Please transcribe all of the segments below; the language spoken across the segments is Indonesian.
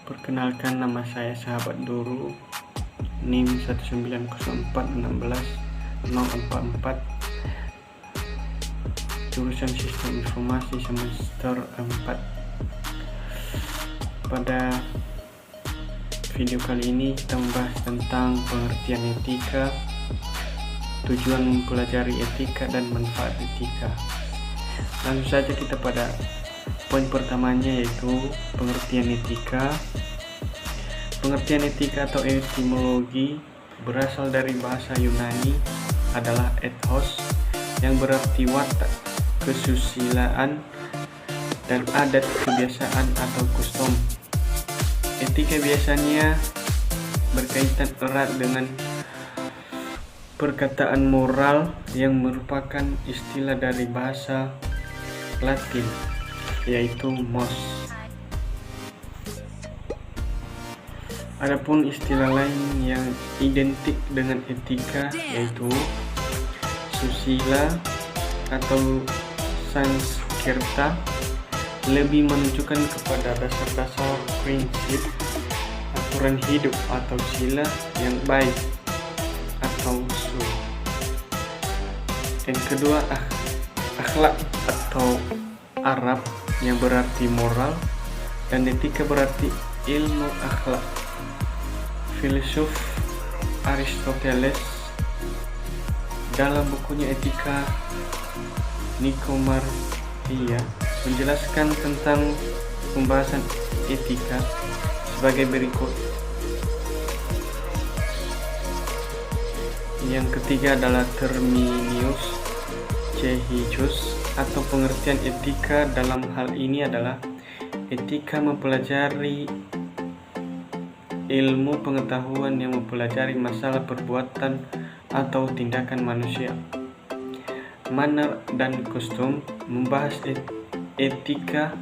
Perkenalkan, nama saya Sahabat Duru, NIM 190416044, jurusan Sistem Informasi semester 4. Pada video kali ini kita membahas tentang pengertian etika, tujuan mempelajari etika dan manfaat etika. Langsung saja kita pada poin pertamanya, yaitu pengertian etika. Pengertian etika atau etimologi berasal dari bahasa Yunani adalah ethos, yang berarti watak, kesusilaan, dan adat kebiasaan atau custom. Etika biasanya berkaitan erat dengan perkataan moral yang merupakan istilah dari bahasa Latin, yaitu mos. Adapun istilah lain yang identik dengan etika yaitu susila atau Sanskerta, lebih menunjukkan kepada dasar-dasar prinsip aturan hidup atau sila yang baik atau su. Yang kedua, akhlak atau Arab, yang berarti moral, dan etika berarti ilmu akhlak. Filsuf Aristoteles dalam bukunya Etika Nikomartia menjelaskan tentang pembahasan etika sebagai berikut. Yang ketiga adalah terminus cehicus, atau pengertian etika dalam hal ini adalah etika mempelajari ilmu pengetahuan yang mempelajari masalah perbuatan atau tindakan manusia. Manner dan kostum membahas etika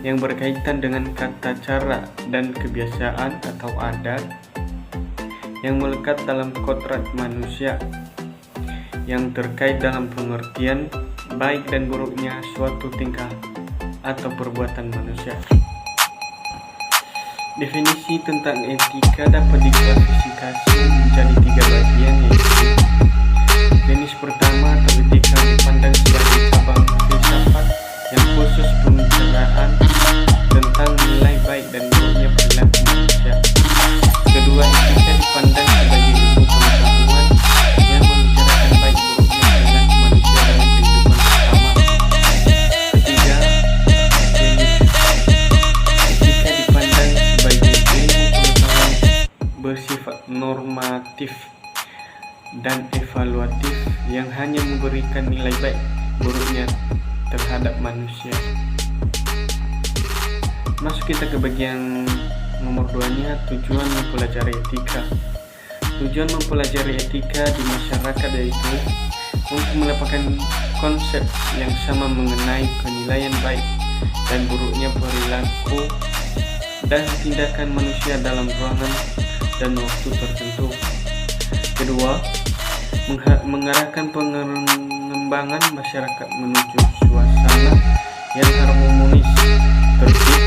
yang berkaitan dengan tata cara dan kebiasaan atau adat yang melekat dalam kodrat manusia, yang terkait dalam pengertian baik dan buruknya suatu tingkah atau perbuatan manusia. Definisi tentang etika dapat diklasifikasi menjadi 3 bagian, yaitu jenis pertama atau etika dipandang sebagai cabang filsafat yang khusus pembicaraan tentang nilai baik dan buruknya perilaku manusia. Kedua, etika dipandang sebagai ilmu pengetahuan yang membicarakan baik buruknya perilaku manusia dalam kehidupan bersama. Ketiga, etika dipandang sebagai ilmu pengetahuan bersifat normatif dan evaluatif yang hanya memberikan nilai baik buruknya terhadap manusia. Masuk kita ke bagian nomor 2-nya, tujuan mempelajari etika. Tujuan mempelajari etika di masyarakat yaitu untuk mendapatkan konsep yang sama mengenai penilaian baik dan buruknya perilaku dan tindakan manusia dalam ruangan dan waktu tertentu. Kedua, mengarahkan pengembangan masyarakat menuju suasana yang harmonis, tertib,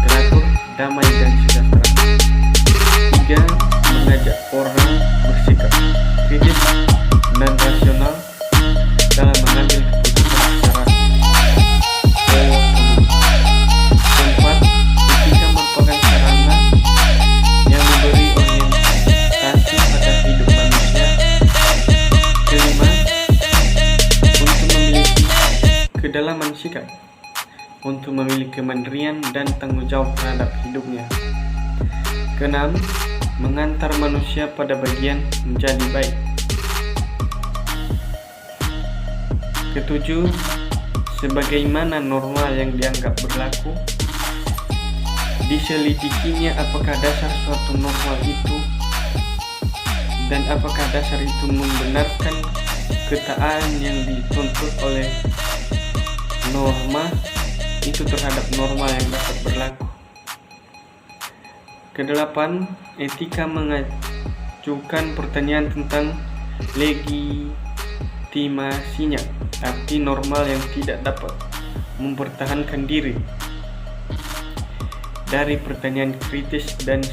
teratur, damai, dan sejahtera. Tiga, mengajak orang bersikap kritis dan rasional dalam mengambil keputusan secara otonom. Keempat, etika merupakan sarana yang memberi orientasi pada hidup manusia. Kelima, untuk memiliki kedalaman sikap, untuk memiliki kemandirian dan tanggung jawab terhadap hidupnya. Keenam, mengantar manusia pada bagian menjadi baik. Ketujuh, sebagaimana norma yang dianggap berlaku, diselidikinya apakah dasar suatu norma itu dan apakah dasar itu membenarkan ketaatan yang dituntut oleh norma itu terhadap norma yang dapat berlaku. Kedelapan, etika mengajukan pertanyaan tentang legitimasinya, arti normal yang tidak dapat mempertahankan diri. dari pertanyaan kritis dan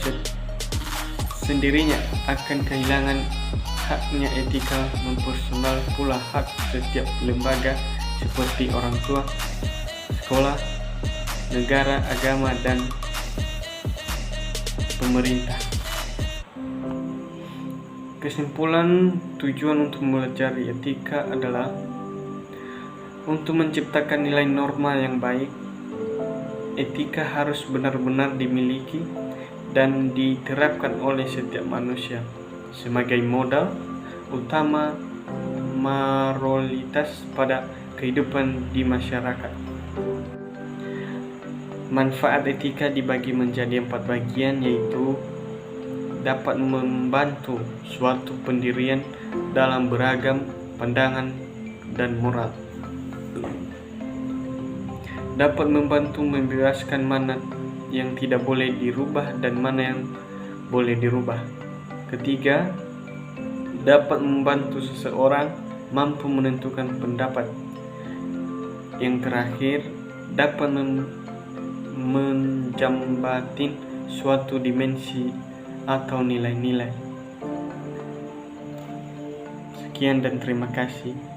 sendirinya akan kehilangan haknya. Etika mempersonal pula hak setiap lembaga seperti orang tua, sekolah, negara, agama, dan pemerintah. Kesimpulan, tujuan untuk mempelajari etika adalah untuk menciptakan nilai norma yang baik. Etika harus benar-benar dimiliki dan diterapkan oleh setiap manusia sebagai modal utama moralitas pada kehidupan di masyarakat. Manfaat etika dibagi menjadi 4 bagian, yaitu dapat membantu suatu pendirian dalam beragam pandangan dan moral, dapat membantu membebaskan mana yang tidak boleh dirubah dan mana yang boleh dirubah. Ketiga, dapat membantu seseorang mampu menentukan pendapat. Yang terakhir, dapat menjembatani suatu dimensi atau nilai-nilai. Sekian dan terima kasih.